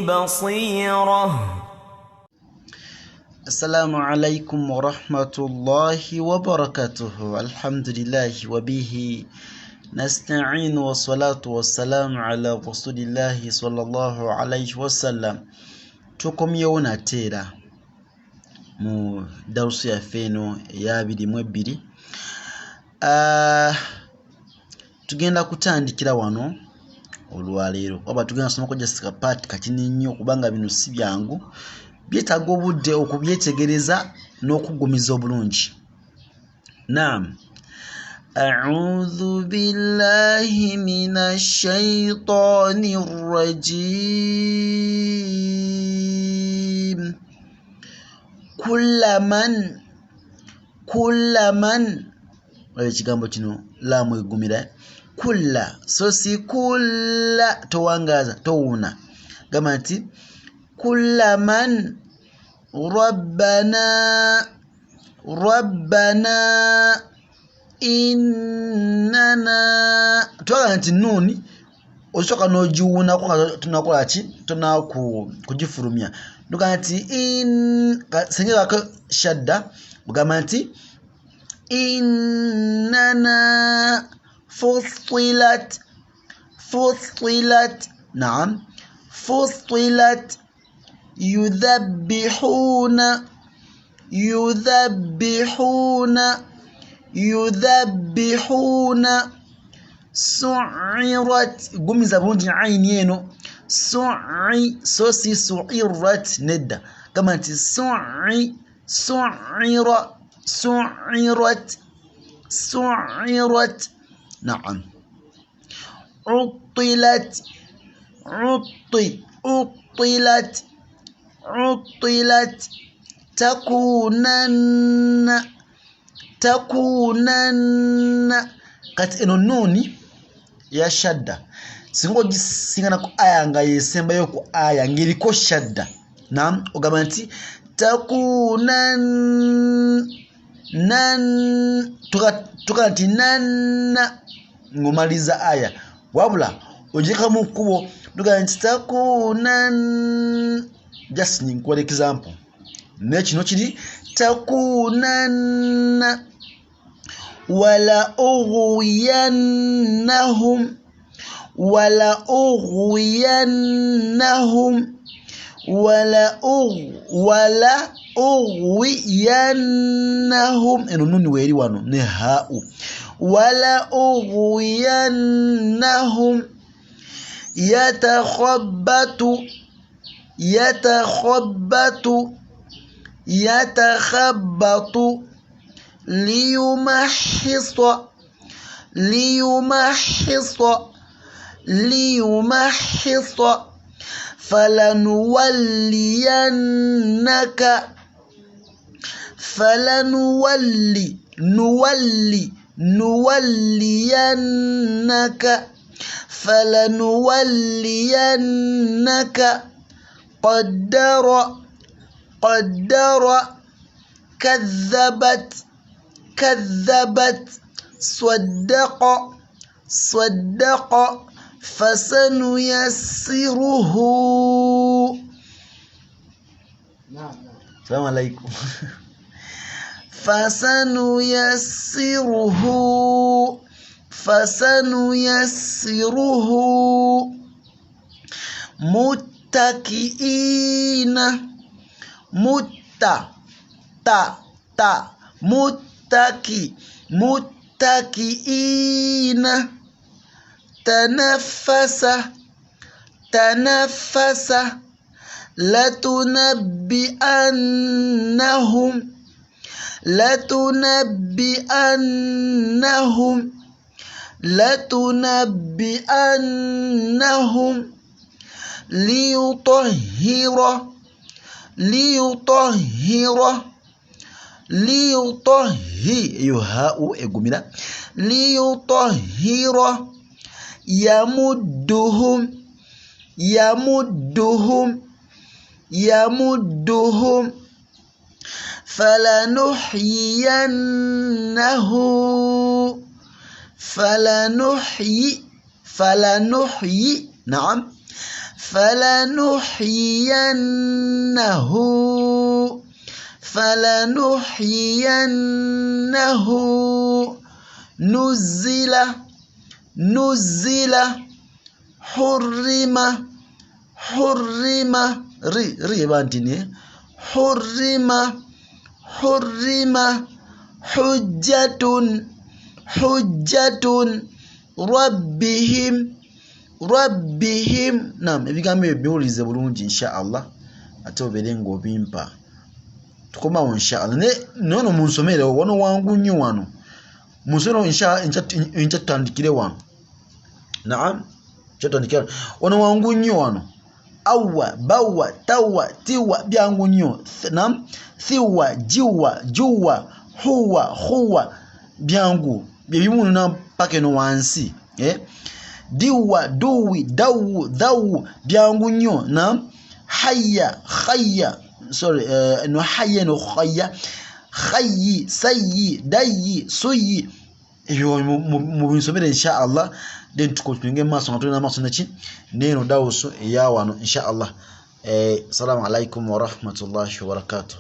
بصيرة. السلام عليكم ورحمة الله وبركاته. الحمد لله وبه نستعين والصلاة والسلام على رسول الله صلى الله عليه وسلم. tukomyewo tera mu darusu yaffe eno eya 22 tugenda kutandikira wano olwaleero oba tugenda kusoma just part katini nnyo kubanga bino si byangu byetaaga obudde okubyetegereza n'okugumiza obulungi. Naam. أعوذ بالله من الشيطان الرجيم. كل من ekigambo kino laamu egumira kulla so si kulla towangaza towuna gamba nti kulla man rabbana innana twaga nti nuni osoka nojiwuna ko tunakola ki kugifurumya nduga nti sengera ko shadda bugamba nti innana fustilat. Naam. fustilat yudhabbihuna su'irat gumiza bunji aini eno su'i so si su'irat nedda kama nti su'irat. Naam. عطلت takunanna kati eno nuni ya shadda singo gisingana ku aya nga yesembayo ku aya ngiriko shadda. Naam. ogamba nti tuka nti nanna ngomaliza aya wabula ojeka mu kubo tuka nti takunan just for example nekino kiri takunanna wala ughwiyannahum eno nuni weri wano ne hau wala ughwiyannahum yatakhabbatu liyumahhisa falanuwalliyannaka qaddara كذبت صدق فسنيسره. السلام عليكم. فسنيسره متكئين متكئين تنفس لتنبئنهم ليطهر يمدهم فلنحيي نعم فلنحيينه نزل حرم ري بانتيني حرم حجة ربهم نعم ebigambo ebyolize bulungi inshallah ate oberengo bimpa tukoma inshallah nono munsomere wano wangu nnyo wano munsomero inshallah tandikire wano naam chatandikira wano wangu nnyo wano awa bawa tawa tiwa byangu nnyo naam thiwa jiwa juwa huwa byangu byebimu na pake no wansi diwa duwi dawu byangu nnyo na hayya no hayya no khayyi sayyi dayyi suyi eyo mu binsomere inshallah den tukotunge maso ngatuna maso nachi neno dawuso ya wano inshallah assalamu alaikum wa rahmatullahi wa barakatuh.